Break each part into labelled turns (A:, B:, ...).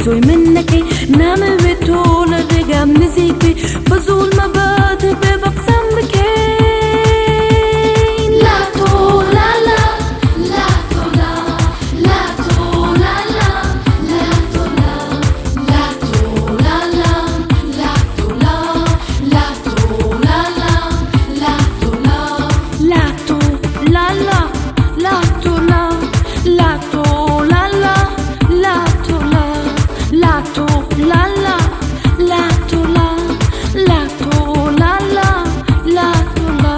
A: توي منك نام بطول الرقم نزيك بي فزول ما بعد ببقسم بكين لا تولا لا لا تولا لا تولا لا لا تولا لا تولا لا لا تولا لا تولا لا لا تولا لا تولا لا لا تولا لا تولا لا لا تولا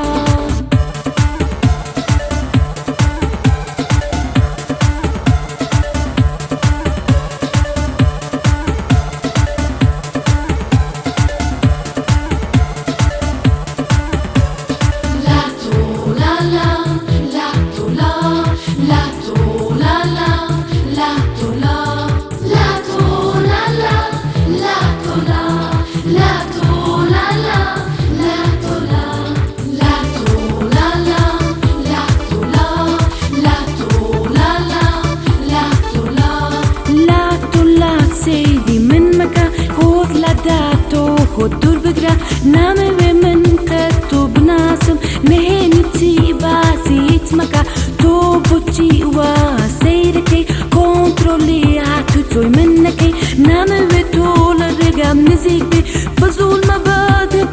A: La to la la, la to la, la to la la, la to la. La to la la, la to la, la to la la, la to la. خود دور بقرا نامي بمن كتو بناسم مهنتي باسي يتمكا تو بوتي وسيرتي كنترولي هاتو توي منكي نامي بطول الرقم نزيك بي فزول ما بعد